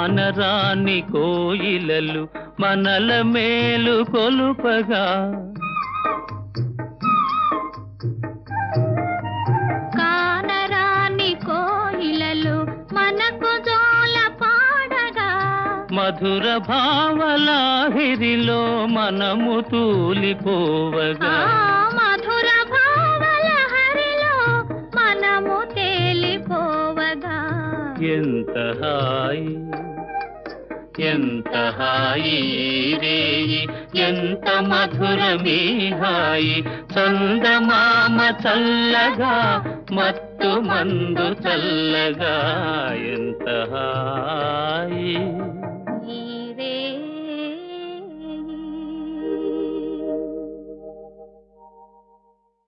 కానరాని కోయిలలు మనల మేలు కొలుపగా కానరాని కోయిలలు మనకు జోల పాడగా మధుర భావలాహిరిలో మనము తూలిపోవగా మధుర భావలహరిలో మనము తేలిపోవగా ఎంత హాయి ఎంత హాయి రేయి ఎంత మధురమీ హాయి చందమామ చల్లగా మత్తు మందు చల్లగా ఎంత హాయి